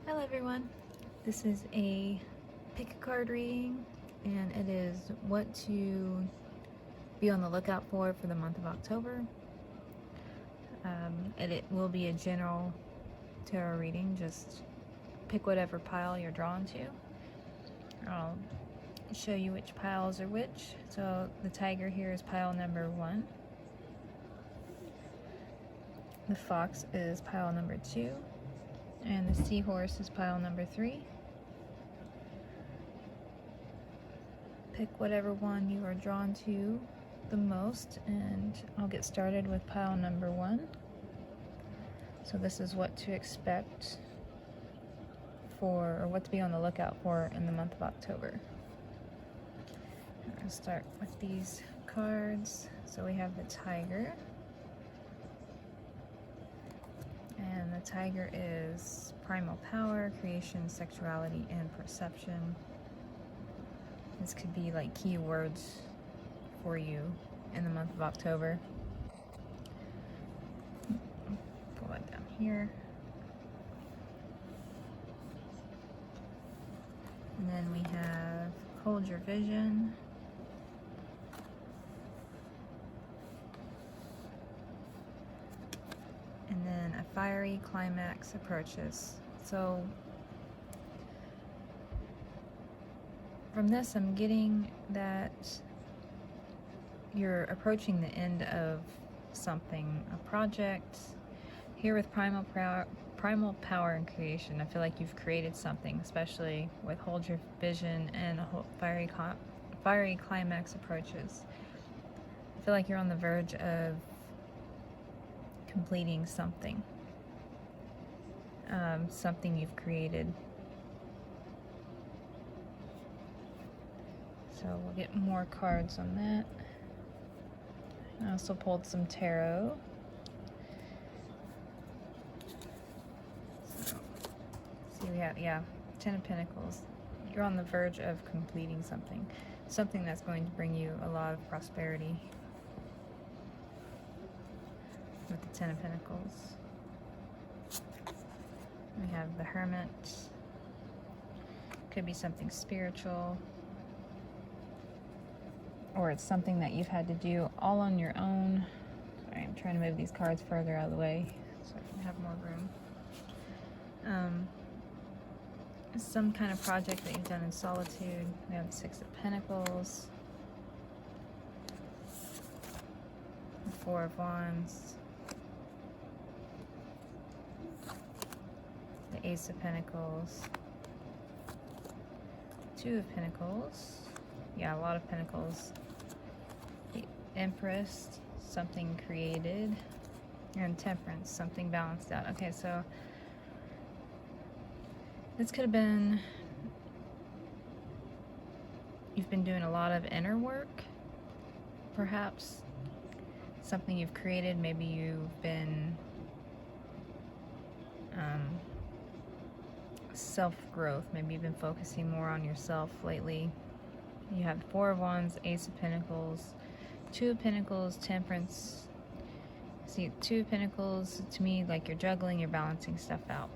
Hello everyone, this is a pick a card reading and it is what to be on the lookout for the month of October. It will be a general tarot reading, just pick whatever pile you're drawn to. I'll show you which piles are which. So the tiger here is pile number 1. The fox is pile number 2. And the seahorse is pile number 3. Pick whatever one you are drawn to the most, and I'll get started with pile number 1. So this is what to expect for, or what to be on the lookout for in the month of October. I'm going to start with these cards. So we have the tiger. And the tiger is primal power, creation, sexuality, and perception. This could be like keywords for you in the month of October. Pull that down here. And then we have hold your vision. And then a fiery climax approaches. So from this, I'm getting that you're approaching the end of something, a project. Here with primal power and creation, I feel like you've created something, especially with hold your vision and fiery climax approaches. I feel like you're on the verge of completing something, something you've created. So we'll get more cards on that. I also pulled some tarot. So, see, we have, 10 of Pentacles. You're on the verge of completing something, something that's going to bring you a lot of prosperity. With the 10 of Pentacles. We have the Hermit. Could be something spiritual. Or it's something that you've had to do all on your own. Sorry, I'm trying to move these cards further out of the way so I can have more room. Some kind of project that you've done in solitude. We have the 6 of Pentacles. The 4 of Wands. The Ace of Pentacles, 2 of Pentacles, a lot of Pentacles, the Empress, something created, and Temperance, something balanced out. Okay, so this could have been, you've been doing a lot of inner work, perhaps, something you've created. Maybe you've been self-growth. Maybe you've been focusing more on yourself lately. You have 4 of Wands, Ace of Pentacles, 2 of Pentacles, Temperance. See, 2 of Pentacles, to me, like you're juggling, you're balancing stuff out.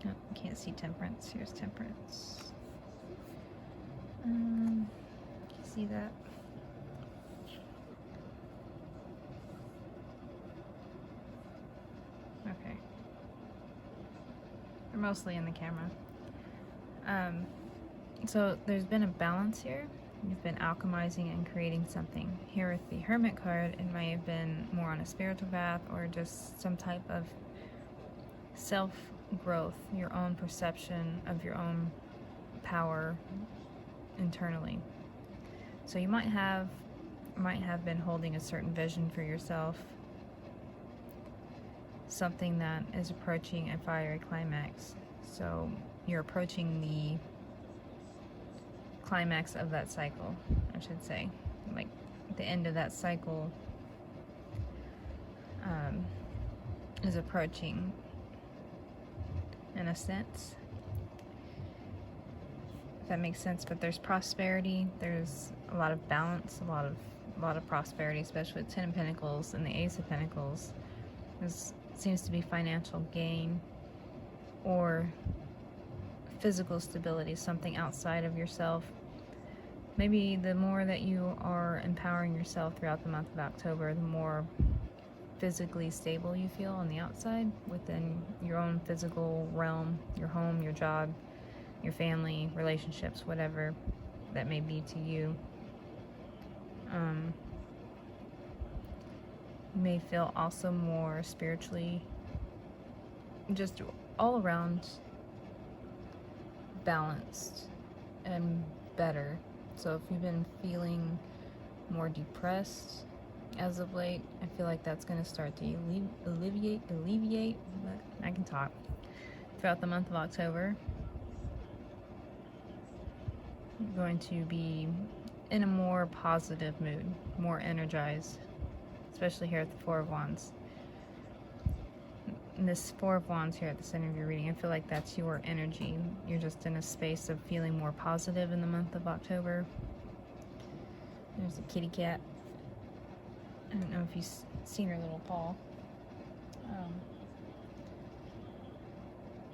Oh, you can't see Temperance. Here's Temperance. Can you see that? Okay. They're mostly in the camera. So there's been a balance here. You've been alchemizing and creating something. Here with the Hermit card, it may have been more on a spiritual path or just some type of self-growth, your own perception of your own power internally. So you might have been holding a certain vision for yourself, something that is approaching a fiery climax. So you're approaching the climax of that cycle, I should say. Like the end of that cycle is approaching in a sense, if that makes sense. But there's prosperity, there's a lot of balance, a lot of prosperity, especially with 10 of Pentacles and the Ace of Pentacles. There seems to be financial gain. or physical stability, something outside of yourself. Maybe the more that you are empowering yourself throughout the month of October, the more physically stable you feel on the outside within your own physical realm, your home, your job, your family, relationships, whatever that may be to you. You may feel also more spiritually, just all around balanced and better. So if you've been feeling more depressed as of late, I feel like that's going to start to alleviate, but I can talk, throughout the month of October. You're going to be in a more positive mood, more energized, especially here at the Four of Wands. And this Four of Wands here at the center of your reading, I feel like that's your energy. You're just in a space of feeling more positive in the month of October. There's a kitty cat. I don't know if you've seen her little paw.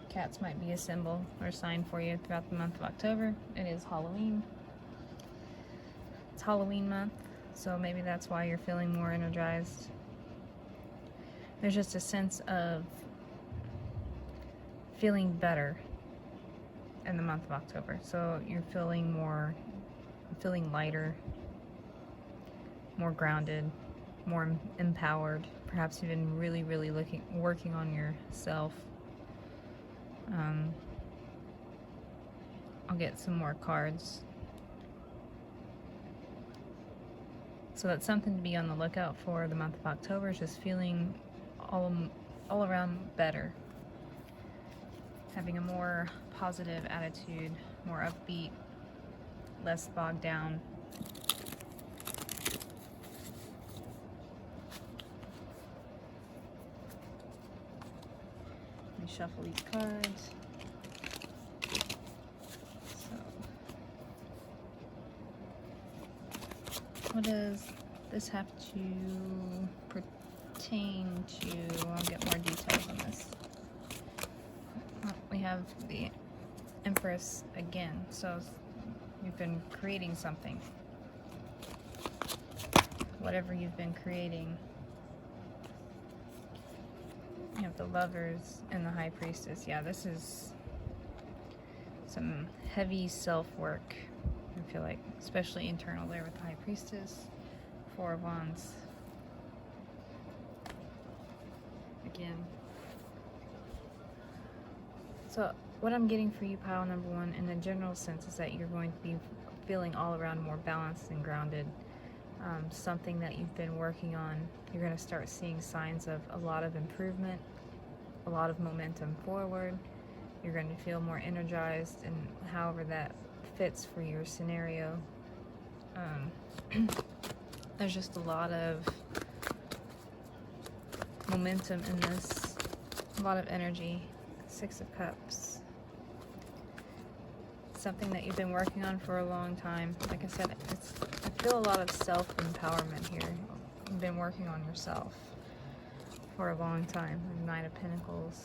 Cats might be a symbol or a sign for you throughout the month of October. It is Halloween. It's Halloween month, so maybe that's why you're feeling more energized. There's just a sense of feeling better in the month of October. So you're feeling lighter, more grounded, more empowered. Perhaps you've been really working on yourself. I'll get some more cards. So that's something to be on the lookout for the month of October, is just feeling all around better. Having a more positive attitude, more upbeat, less bogged down. Let me shuffle these cards. So, what does this have to pertain to? I'll get more details on this. We have the Empress again, so you've been creating something. Whatever you've been creating. You have the Lovers and the High Priestess. Yeah, this is some heavy self-work, I feel like, especially internal there with the High Priestess. Four of Wands. Again. So what I'm getting for you, pile number one, in a general sense, is that you're going to be feeling all around more balanced and grounded. Something that you've been working on, you're going to start seeing signs of a lot of improvement, a lot of momentum forward. You're going to feel more energized, and however that fits for your scenario. There's just a lot of momentum in this, a lot of energy. Six of Cups. Something that you've been working on for a long time. Like I said, I feel a lot of self-empowerment here. You've been working on yourself for a long time. Knight of Pentacles,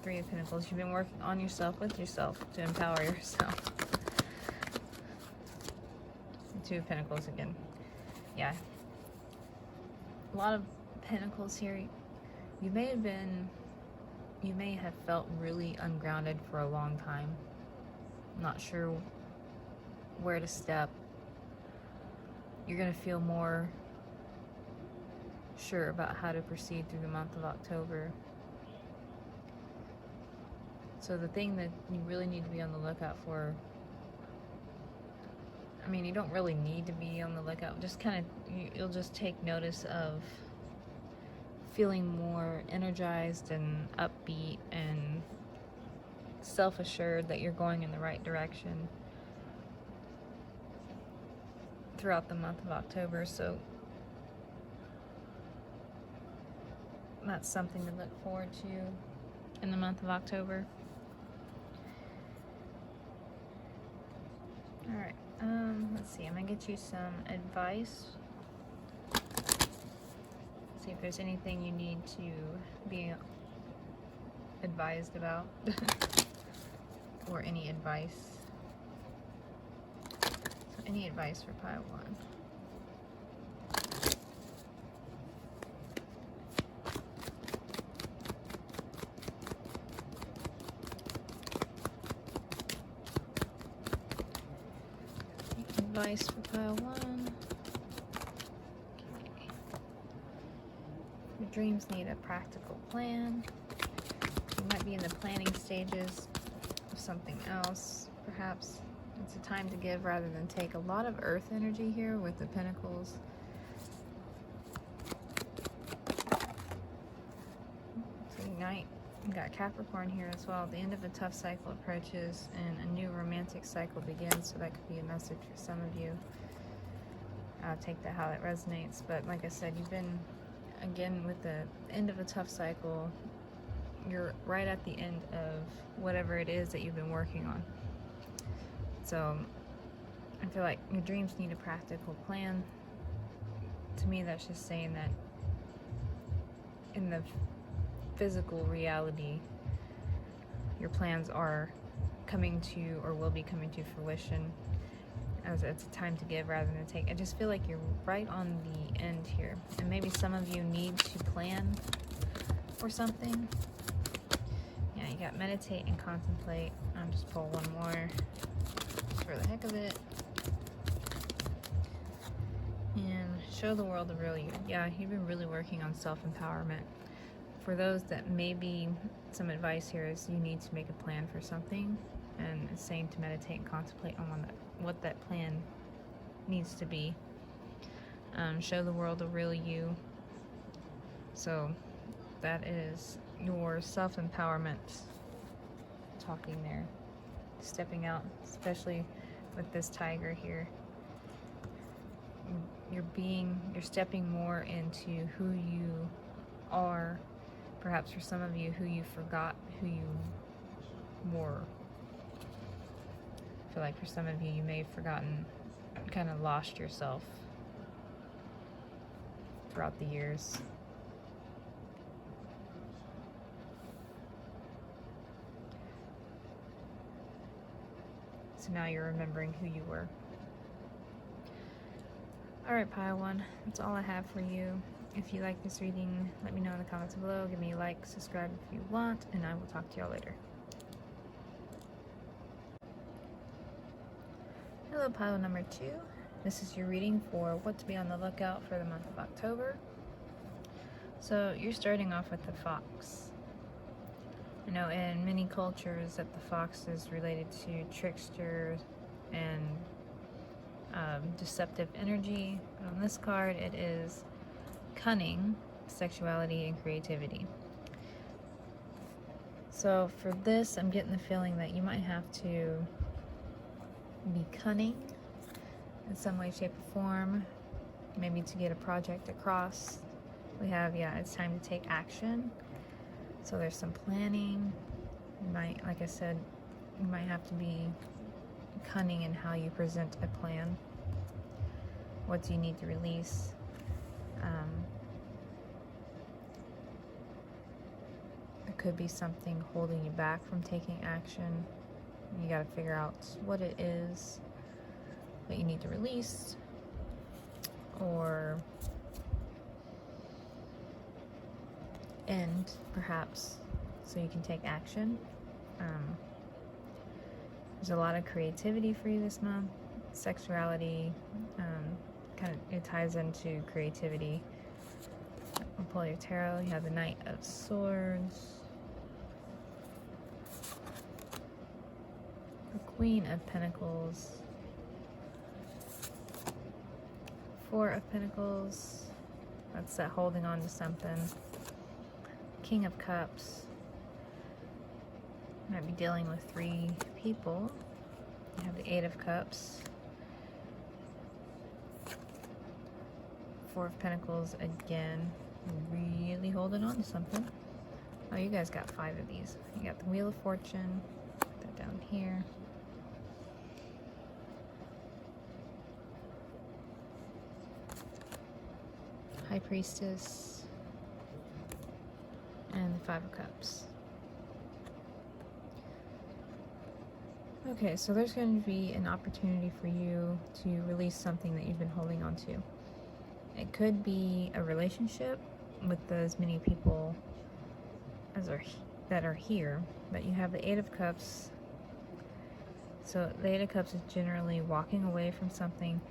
Three of Pentacles. You've been working on yourself with yourself to empower yourself. Two of Pentacles again. Yeah. A lot of Pentacles here. You may have felt really ungrounded for a long time. Not sure where to step. You're going to feel more sure about how to proceed through the month of October. So the thing that you really need to be on the lookout for, I mean, you don't really need to be on the lookout. Just kind of, you'll just take notice of feeling more energized and upbeat and self-assured that you're going in the right direction throughout the month of October. So that's something to look forward to in the month of October. Alright, let's see, I'm gonna get you some advice. See if there's anything you need to be advised about or any advice. So any advice for pile 1? Advice for pile 1. Okay. Your dreams need a practical plan. You might be in the planning stages of something else, perhaps. It's a time to give rather than take. A lot of earth energy here with the pentacles. So Ignite. We've got Capricorn here as well. The end of a tough cycle approaches and a new romantic cycle begins, so that could be a message for some of you. I'll take that how it resonates. But like I said, you've been, again, with the end of a tough cycle, you're right at the end of whatever it is that you've been working on. So I feel like your dreams need a practical plan. To me, that's just saying that in the physical reality, your plans are coming to, or will be coming to fruition, as it's a time to give rather than take. I just feel like you're right on the end here, and maybe some of you need to plan for something. Yeah, you got meditate and contemplate. I'll just pull one more just for the heck of it. And show the world the real you. Yeah, you've been really working on self-empowerment. For those that maybe, some advice here is you need to make a plan for something, and it's saying to meditate and contemplate on what that plan needs to be. Show the world the real you. So that is your self-empowerment talking there. Stepping out, especially with this tiger here. You're stepping more into who you are. Perhaps for some of you, who you forgot who you were. I feel like for some of you, you may have forgotten, kind of lost yourself throughout the years. So now you're remembering who you were. Alright, pile 1, that's all I have for you. If you like this reading, let me know in the comments below. Give me a like, subscribe if you want, and I will talk to y'all later. Hello, pile number 2. This is your reading for what to be on the lookout for the month of October. So you're starting off with the fox. I know in many cultures that the fox is related to trickster and deceptive energy. But on this card, it is cunning, sexuality, and creativity. So for this, I'm getting the feeling that you might have to be cunning in some way, shape, or form, maybe to get a project across. We have, yeah, it's time to take action. So there's some planning. You might, like I said, you might have to be cunning in how you present a plan. What do you need to release? There could be something holding you back from taking action. You got to figure out what it is that you need to release, or end, perhaps, so you can take action. There's a lot of creativity for you this month. Sexuality, kind of, it ties into creativity. I'll pull your tarot. You have the Knight of Swords, the Queen of Pentacles, Four of Pentacles. That's that holding on to something. King of Cups. Might be dealing with 3 people. You have the Eight of Cups. Four of Pentacles again. Really holding on to something. Oh, you guys got 5 of these. You got the Wheel of Fortune. Put that down here. High Priestess. And the Five of Cups. Okay, so there's going to be an opportunity for you to release something that you've been holding on to. It could be a relationship with as many people as that are here, but you have the Eight of Cups. So the Eight of Cups is generally walking away from something.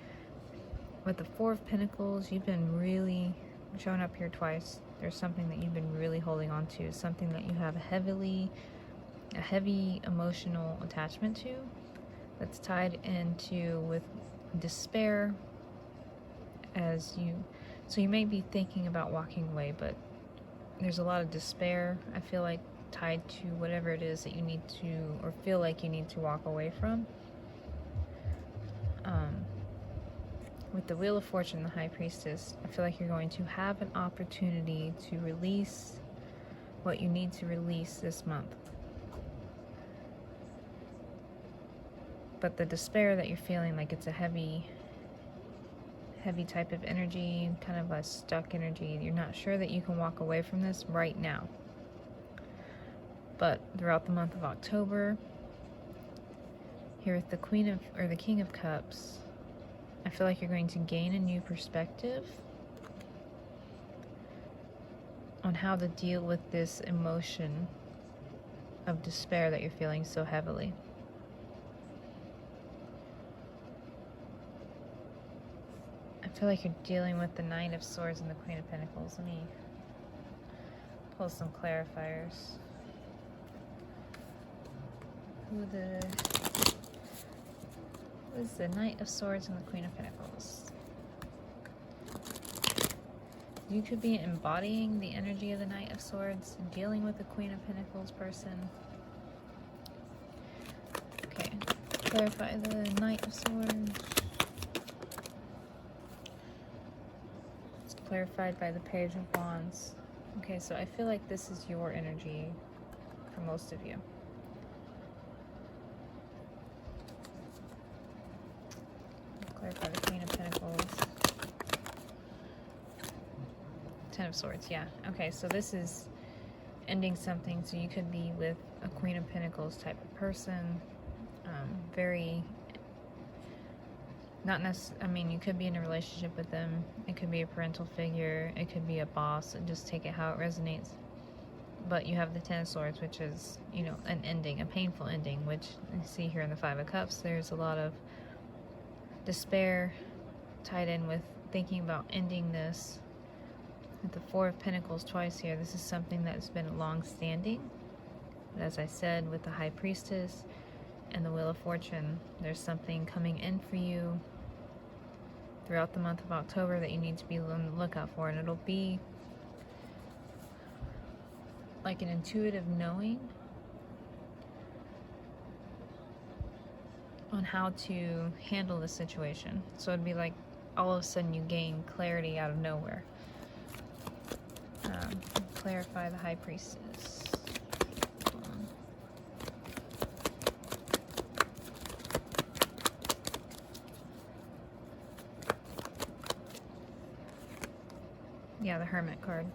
With the Four of Pentacles, you've been really showing up here twice. There's something that you've been really holding on to, something that you have a heavy emotional attachment to, that's tied into with despair. So you may be thinking about walking away, but there's a lot of despair, I feel like, tied to whatever it is that you need to, or feel like you need to walk away from. With the Wheel of Fortune, the High Priestess, I feel like you're going to have an opportunity to release what you need to release this month. But the despair that you're feeling, like it's a heavy type of energy, kind of a stuck energy. You're not sure that you can walk away from this right now. But throughout the month of October, here with the King of Cups, I feel like you're going to gain a new perspective on how to deal with this emotion of despair that you're feeling so heavily. I feel like you're dealing with the Knight of Swords and the Queen of Pentacles. Let me pull some clarifiers. Who is the Knight of Swords and the Queen of Pentacles? You could be embodying the energy of the Knight of Swords, dealing with the Queen of Pentacles person. Okay, clarify the Knight of Swords. It's clarified by the Page of Wands. Okay, so I feel like this is your energy for most of you. Clarify the Queen of Pentacles. Ten of Swords, yeah. Okay, so this is ending something. So you could be with a Queen of Pentacles type of person. Very, not necessarily, I mean, you could be in a relationship with them. It could be a parental figure. It could be a boss. Just take it how it resonates. But you have the Ten of Swords, which is, you know, an ending, a painful ending, which you see here in the Five of Cups. There's a lot of despair tied in with thinking about ending this. With the Four of Pentacles twice here, this is something that's been long-standing. But as I said, with the High Priestess and the Wheel of Fortune, there's something coming in for you throughout the month of October that you need to be on the lookout for. And it'll be like an intuitive knowing on how to handle the situation. So it'd be like all of a sudden you gain clarity out of nowhere. Clarify the High Priestess. Yeah, the Hermit card.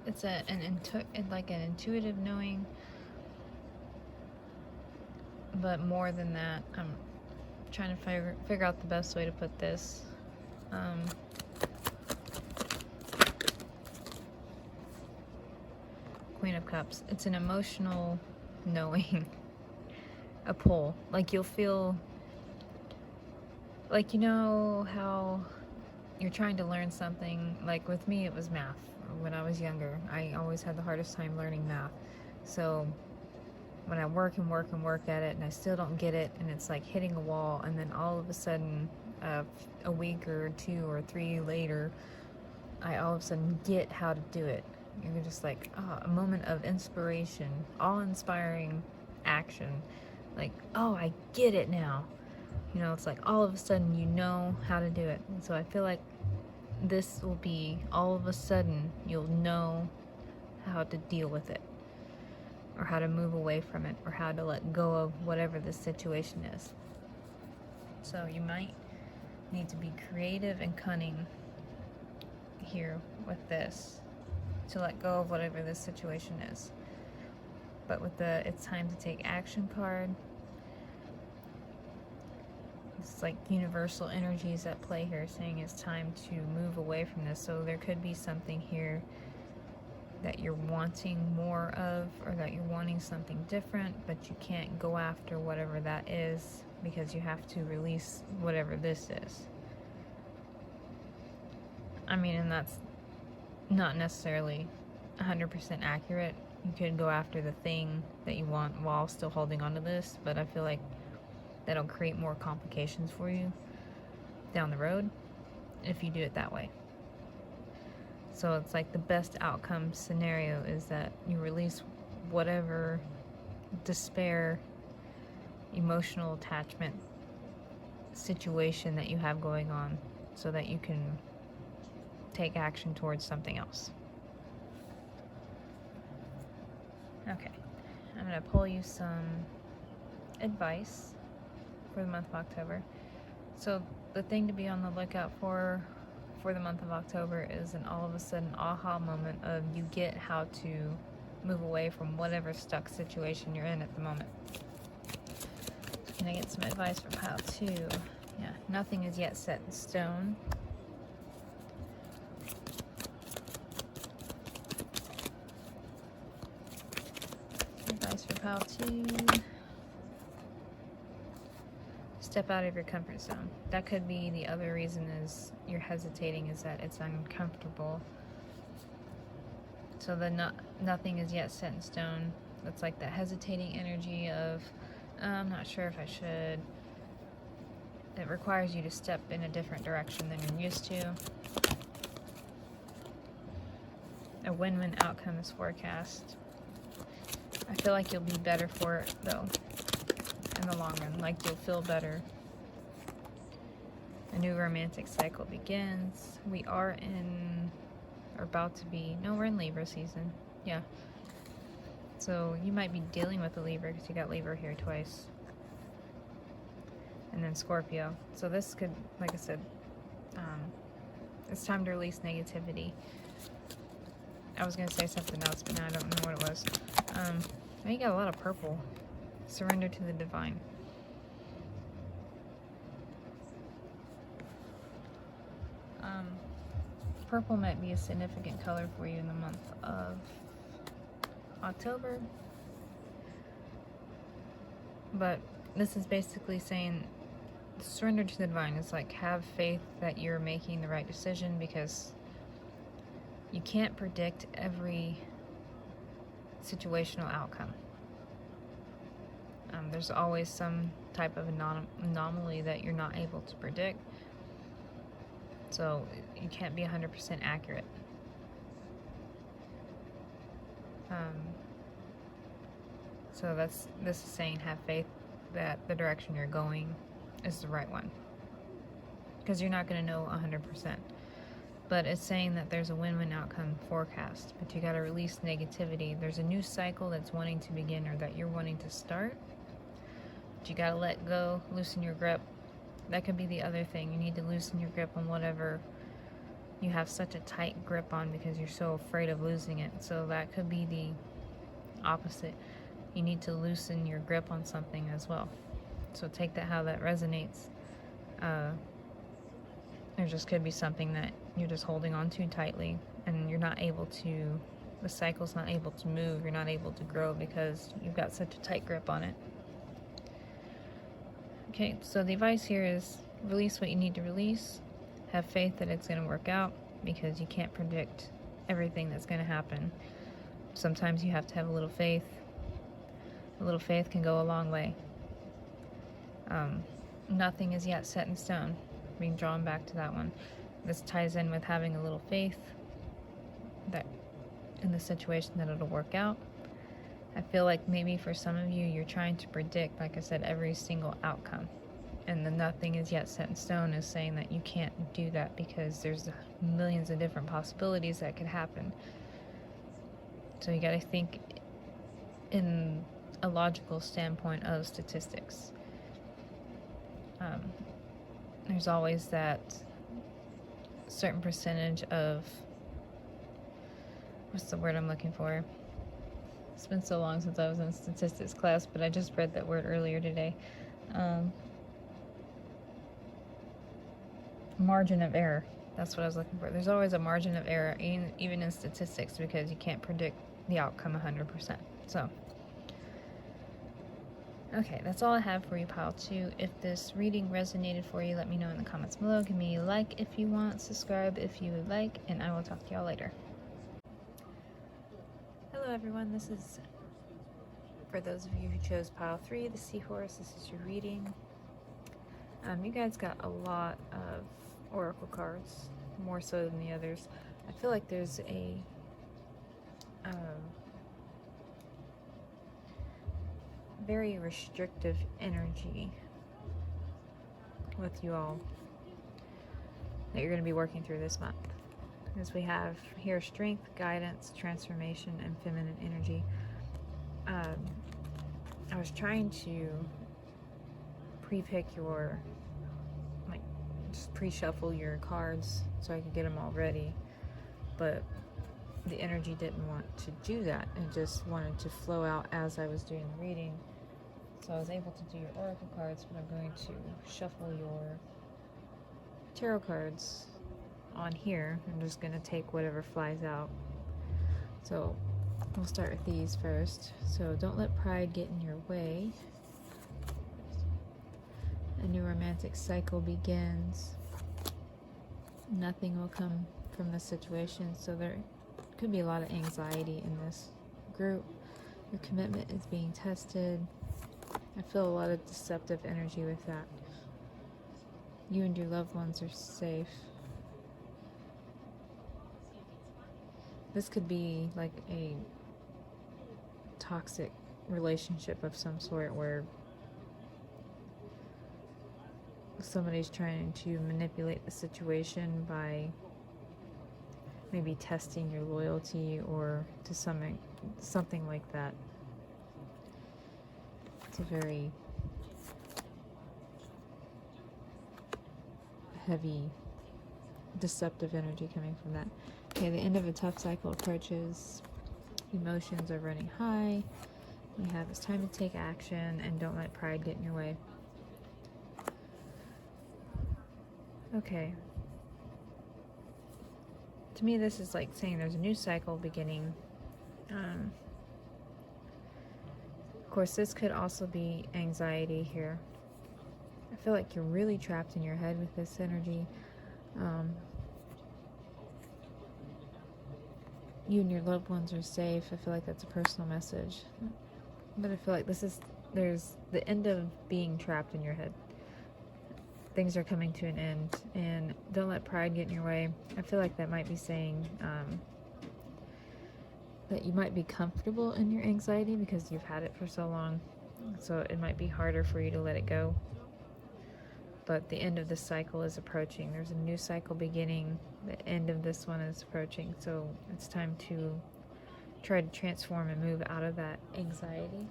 It's like an intuitive knowing, but more than that, I'm trying to figure out the best way to put this. Queen of Cups. It's an emotional knowing, a pull. Like you'll feel, like, you know how you're trying to learn something. Like with me, it was math. When I was younger, I always had the hardest time learning math. So when I work at it and I still don't get it, and it's like hitting a wall, and then all of a sudden, a week or 2 or 3 later, I all of a sudden get how to do it. You're just like, a moment of inspiration, awe-inspiring action. Like, oh, I get it now. You know, it's like all of a sudden you know how to do it. And so I feel like this will be all of a sudden you'll know how to deal with it, or how to move away from it, or how to let go of whatever the situation is. So you might need to be creative and cunning here with this, to let go of whatever this situation is. But with the It's Time to Take Action card, It's like universal energies at play here, saying it's time to move away from this. So there could be something here that you're wanting more of, or that you're wanting something different, but you can't go after whatever that is because you have to release whatever this is. I mean, and that's not necessarily 100% accurate. You could go after the thing that you want while still holding on to this, but I feel like that'll create more complications for you down the road if you do it that way. So it's like the best outcome scenario is that you release whatever despair, emotional attachment situation that you have going on, so that you can take action towards something else. Okay, I'm going to pull you some advice for the month of October. So the thing to be on the lookout for the month of October is an all of a sudden aha moment of you get how to move away from whatever stuck situation you're in at the moment. Can I get some advice from pile 2? Yeah, nothing is yet set in stone. Advice for pile 2. Step out of your comfort zone. That could be the other reason is you're hesitating, is that it's uncomfortable. So the nothing is yet set in stone. That's like that hesitating energy of, I'm not sure if I should. It requires you to step in a different direction than you're used to. A win-win outcome is forecast. I feel like you'll be better for it, though, in the long run. Like, you'll feel better. A new romantic cycle begins. We are in, or about to be, no, we're in Libra season. Yeah. So you might be dealing with a Libra because you got Libra here twice. And then Scorpio. So this could, like I said, it's time to release negativity. I was going to say something else, but now I don't know what it was. Now you got a lot of purple. Surrender to the divine. Purple might be a significant color for you in the month of October. But this is basically saying surrender to the divine. It's like have faith that you're making the right decision, because you can't predict every situational outcome. There's always some type of anomaly that you're not able to predict. So you can't be 100% accurate. So this is saying have faith that the direction you're going is the right one. Because you're not going to know 100%. But it's saying that there's a win-win outcome forecast. But you got to release negativity. There's a new cycle that's wanting to begin, or that you're wanting to start. But you got to let go, loosen your grip. That could be the other thing. You need to loosen your grip on whatever you have such a tight grip on because you're so afraid of losing it. So that could be the opposite. You need to loosen your grip on something as well. So take that how that resonates. There just could be something that you're just holding on too tightly, and you're not able to, the cycle's not able to move, you're not able to grow because you've got such a tight grip on it. Okay, so the advice here is release what you need to release. Have faith that it's going to work out, because you can't predict everything that's going to happen. Sometimes you have to have a little faith. A little faith can go a long way. Nothing is yet set in stone. Being drawn back to that one. This ties in with having a little faith that in the situation that it'll work out. I feel like maybe for some of you, you're trying to predict, like I said, every single outcome. And the nothing is yet set in stone is saying that you can't do that because there's millions of different possibilities that could happen. So you got to think in a logical standpoint of statistics. There's always that certain percentage of, what's the word I'm looking for? It's been so long since I was in statistics class, but I just read that word earlier today. margin of error. That's what I was looking for. There's always a margin of error, even in statistics, because you can't predict the outcome 100%. So, okay, that's all I have for you, pile 2. If this reading resonated for you, let me know in the comments below. Give me a like if you want, subscribe if you would like, and I will talk to y'all later. Hello everyone, this is, for those of you who chose pile 3, the Seahorse. This is your reading. You guys got a lot of oracle cards, more so than the others. I feel like there's a very restrictive energy with you all that you're going to be working through this month. As we have here, strength, guidance, transformation, and feminine energy. I was trying to pre-pick your, like, just pre-shuffle your cards so I could get them all ready, but the energy didn't want to do that. It just wanted to flow out as I was doing the reading. So I was able to do your oracle cards, but I'm going to shuffle your tarot cards on here. I'm just going to take whatever flies out. So we'll start with these first. So don't let pride get in your way. A new romantic cycle begins. Nothing will come from the situation, so there could be a lot of anxiety in this group. Your commitment is being tested. I feel a lot of deceptive energy with that. You and your loved ones are safe. This could be like a toxic relationship of some sort where somebody's trying to manipulate the situation by maybe testing your loyalty or to something like that. It's a very heavy, deceptive energy coming from that. Okay, the end of a tough cycle approaches. Emotions are running high. We have it's time to take action and don't let pride get in your way. Okay. To me, this is like saying there's a new cycle beginning. Of course, this could also be anxiety here. I feel like you're really trapped in your head with this energy. You and your loved ones are safe. I feel like that's a personal message. But I feel like there's the end of being trapped in your head. Things are coming to an end, and don't let pride get in your way. I feel like that might be saying that you might be comfortable in your anxiety because you've had it for so long, so it might be harder for you to let it go. But the end of this cycle is approaching. There's a new cycle beginning. The end of this one is approaching, so it's time to try to transform and move out of that anxiety.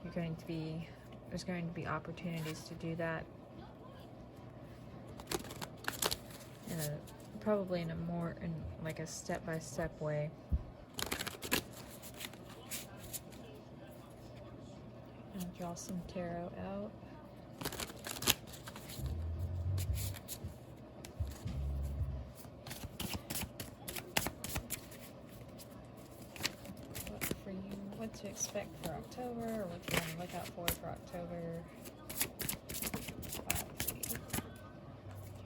There's going to be opportunities to do that, probably in like a step-by-step way. I'll draw some tarot out. What to expect for October, or what you want to look out for October.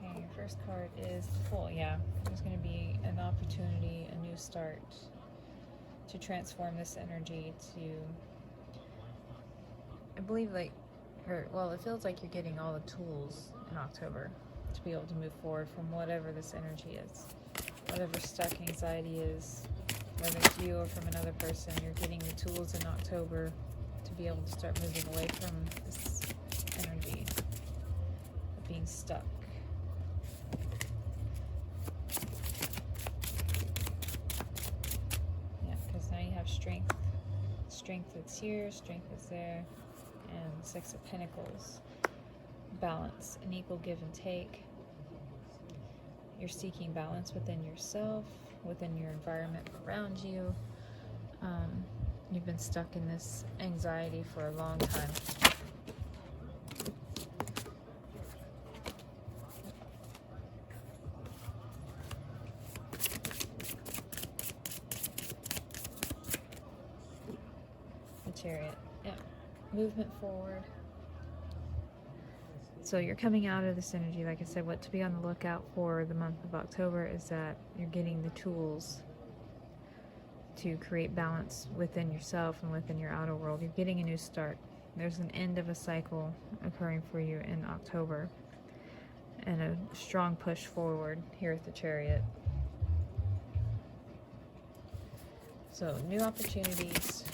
Okay, your first card is the Fool. Yeah, there's going to be an opportunity, a new start to transform this energy to, I believe, it feels like you're getting all the tools in October to be able to move forward from whatever this energy is, whatever stuck anxiety is. Whether it's you or from another person, you're getting the tools in October to be able to start moving away from this energy of being stuck. Yeah, because now you have strength. Strength that's here, strength that's there, and 6 of Pentacles. Balance, an equal give and take. You're seeking balance within yourself, within your environment around you. You've been stuck in this anxiety for a long time. Chariot. Yeah. Movement forward. So you're coming out of this energy. Like I said, what to be on the lookout for the month of October is that you're getting the tools to create balance within yourself and within your outer world. You're getting a new start. There's an end of a cycle occurring for you in October, and a strong push forward here at the Chariot. So, new opportunities.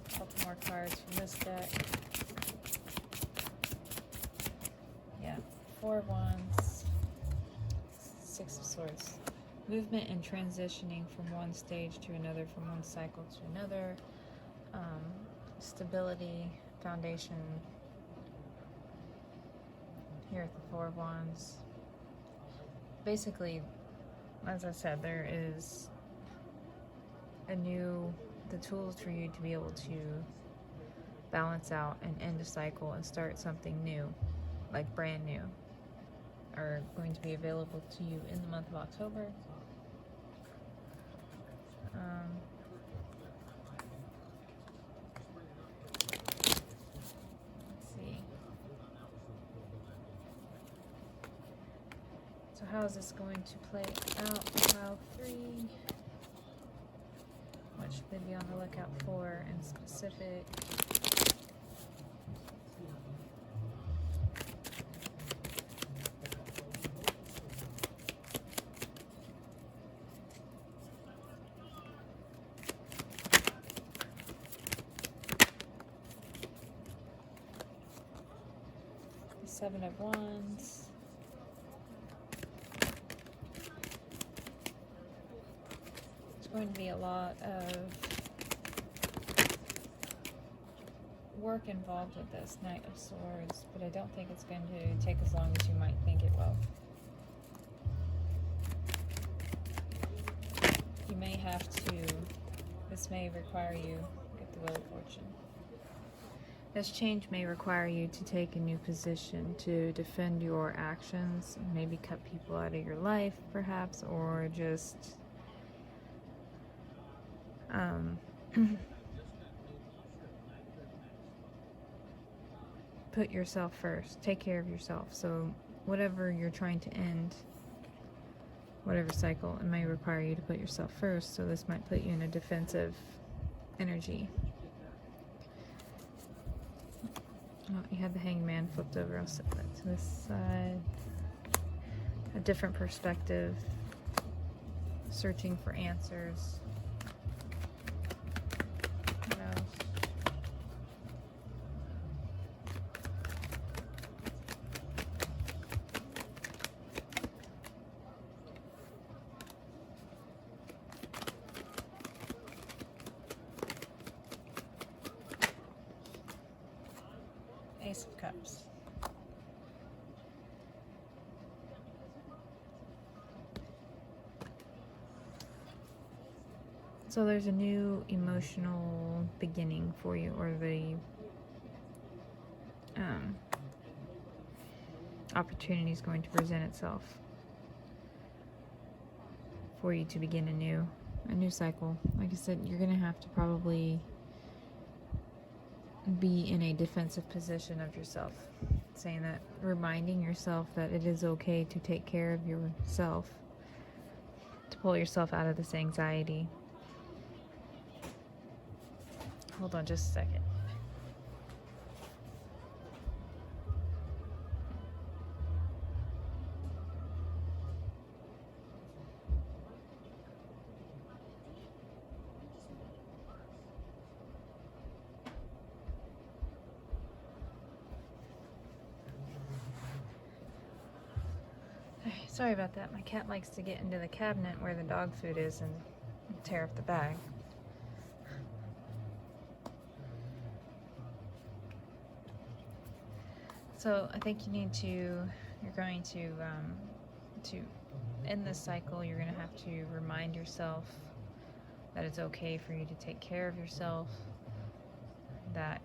A couple more cards from this deck. Yeah, 4 of Wands, 6 of Swords. Movement and transitioning from one stage to another, from one cycle to another. Stability, foundation. Here at the 4 of Wands. Basically, as I said, there is the tools for you to be able to balance out and end a cycle and start something new, like brand new, are going to be available to you in the month of October. Let's see. So how is this going to play out? Pile 3. What should they be on the lookout for in specific? The 7 of Wands. Going to be a lot of work involved with this Knight of Swords, but I don't think it's going to take as long as you might think it will. You may have to, this may require you, get the Wheel of Fortune. This change may require you to take a new position to defend your actions, maybe cut people out of your life perhaps, or just put yourself first. Take care of yourself. So whatever you're trying to end, whatever cycle, it may require you to put yourself first. So this might put you in a defensive energy. Oh, you have the Hangman flipped over. I'll set that to this side. A different perspective. Searching for answers. Ace of Cups. So there's a new emotional beginning for you, or the opportunity is going to present itself for you to begin a new cycle. Like I said, you're going to have to probably be in a defensive position of yourself, saying that, reminding yourself that it is okay to take care of yourself, to pull yourself out of this anxiety. Hold on just a second. Sorry about that. My cat likes to get into the cabinet where the dog food is and tear up the bag. So I think you're going to end this cycle, you're going to have to remind yourself that it's okay for you to take care of yourself, that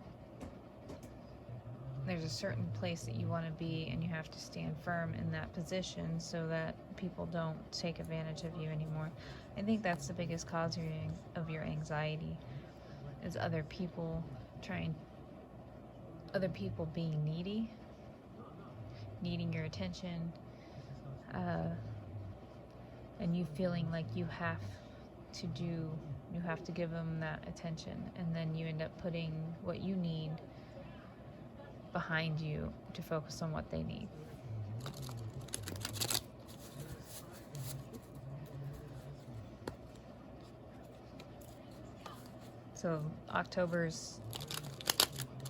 there's a certain place that you want to be, and you have to stand firm in that position so that people don't take advantage of you anymore. I think that's the biggest cause of your anxiety, is other people being needing your attention, and you feeling like you have to give them that attention, and then you end up putting what you need behind you to focus on what they need. So October's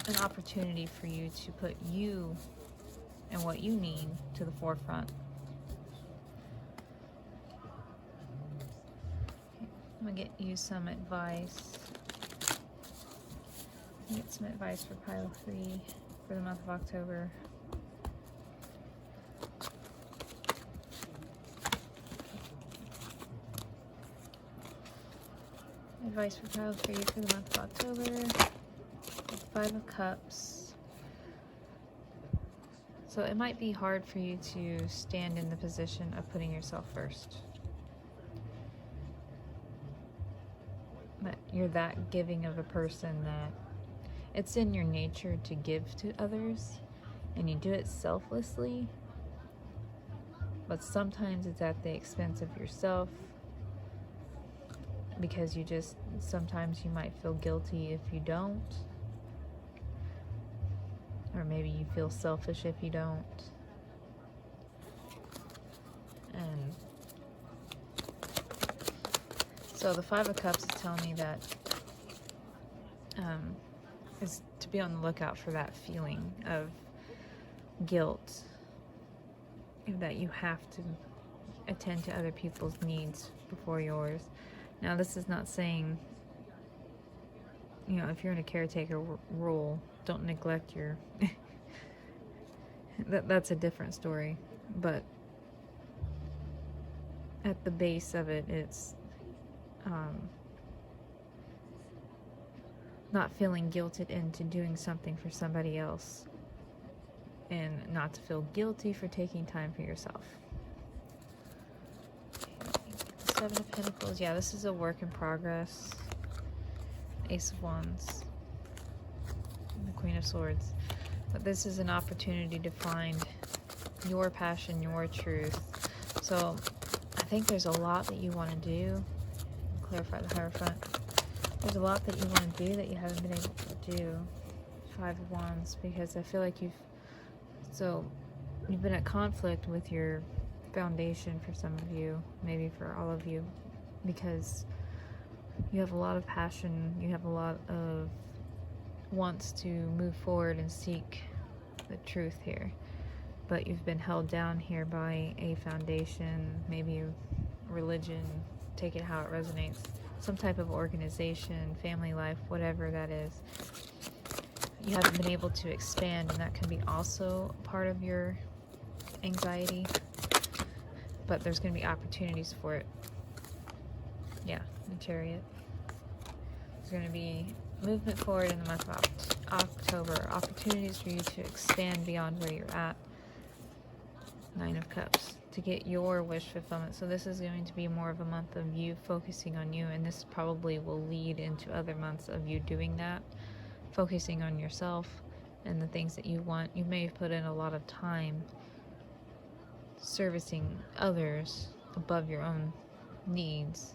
an opportunity for you to put you and what you need to the forefront. I'm gonna get you some advice. Get some advice for pile 3 for the month of October. Advice for pile 3 for the month of October. 5 of Cups. So it might be hard for you to stand in the position of putting yourself first. But you're that giving of a person that it's in your nature to give to others, and you do it selflessly, but sometimes it's at the expense of yourself, because sometimes you might feel guilty if you don't, or maybe you feel selfish if you don't. And so the 5 of Cups is telling me that is to be on the lookout for that feeling of guilt, that you have to attend to other people's needs before yours. Now, this is not saying, if you're in a caretaker role, don't neglect your that's a different story, but at the base of it, it's not feeling guilted into doing something for somebody else, and not to feel guilty for taking time for yourself. 7 of Pentacles. Yeah, this is a work in progress. Ace of Wands. And the Queen of Swords. But this is an opportunity to find your passion, your truth. So I think there's a lot that you want to do. Clarify the Hierophant. There's a lot that you want to do that you haven't been able to do. 5 of Wands, because I feel like you've been at conflict with your foundation for some of you, maybe for all of you, because you have a lot of passion, you have a lot of wants to move forward and seek the truth here, but you've been held down here by a foundation, maybe a religion, take it how it resonates, some type of organization, family life, whatever that is. You haven't been able to expand, and that can be also part of your anxiety, but there's going to be opportunities for it. Yeah, the Chariot. There's going to be movement forward in the month of October, opportunities for you to expand beyond where you're at. 9 of Cups, to get your wish fulfillment. So this is going to be more of a month of you focusing on you, and this probably will lead into other months of you doing that, focusing on yourself and the things that you want. You may have put in a lot of time servicing others above your own needs,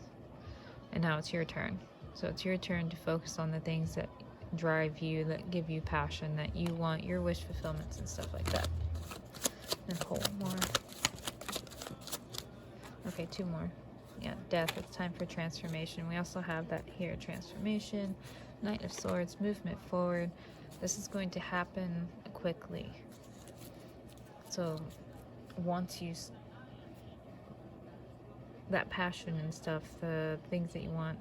and now it's your turn. So it's your turn to focus on the things that drive you, that give you passion, that you want, your wish fulfillments and stuff like that. And pull more. Okay, 2 more. Yeah, Death. It's time for transformation. We also have that here, transformation. Knight of Swords, movement forward. This is going to happen quickly. So once you that passion and stuff, the things that you want,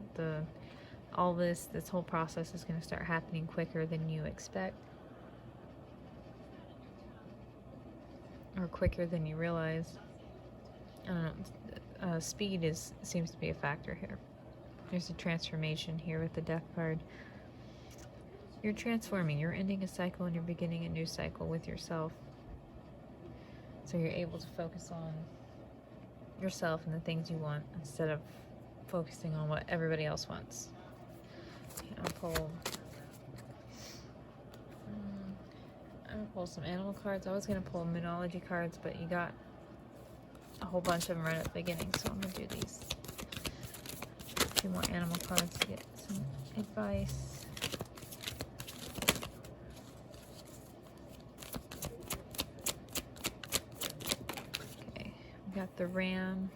all this whole process is going to start happening quicker than you expect, or quicker than you realize. I don't know. Speed seems to be a factor here. There's a transformation here with the Death card. You're transforming. You're ending a cycle and you're beginning a new cycle with yourself. So you're able to focus on yourself and the things you want instead of focusing on what everybody else wants. I'm gonna pull some animal cards. I was gonna pull Moonology cards, but you got a whole bunch of them right at the beginning, so I'm gonna do these. A few more animal cards to get some advice. Okay, we got the ram.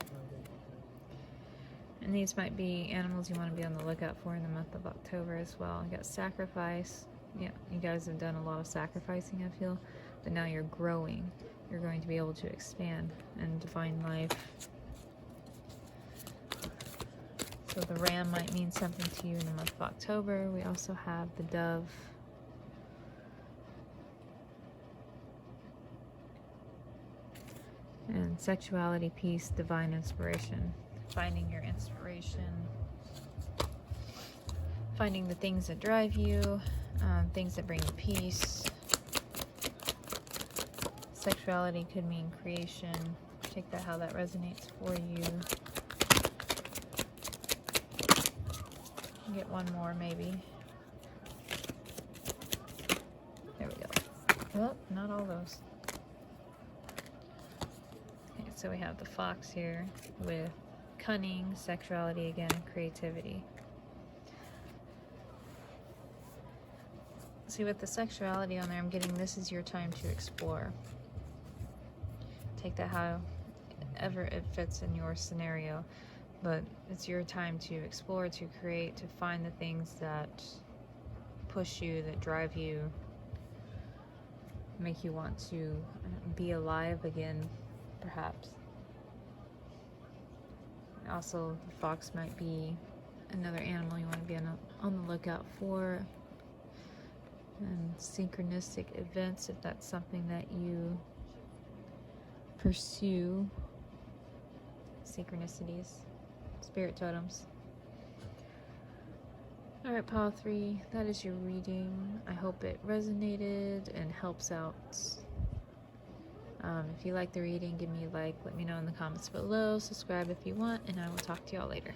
And these might be animals you want to be on the lookout for in the month of October as well. You got sacrifice. Yeah, you guys have done a lot of sacrificing, I feel. But now you're growing. You're going to be able to expand and define life. So the ram might mean something to you in the month of October. We also have the dove. And sexuality, peace, divine inspiration. Finding your inspiration, finding the things that drive you, things that bring you peace. Sexuality could mean creation. Take that how that resonates for you. Get one more maybe. There we go. Well, not all those. Okay, so we have the fox here with cunning, sexuality again, creativity. See, with the sexuality on there, I'm getting this is your time to explore. Take that however it fits in your scenario, but it's your time to explore, to create, to find the things that push you, that drive you, make you want to be alive again, perhaps. Also, the fox might be another animal you want to be on the lookout for. And synchronistic events, if that's something that you pursue. Synchronicities. Spirit totems. Alright, pile 3, that is your reading. I hope it resonated and helps out. If you like the reading, give me a like, let me know in the comments below, subscribe if you want, and I will talk to y'all later.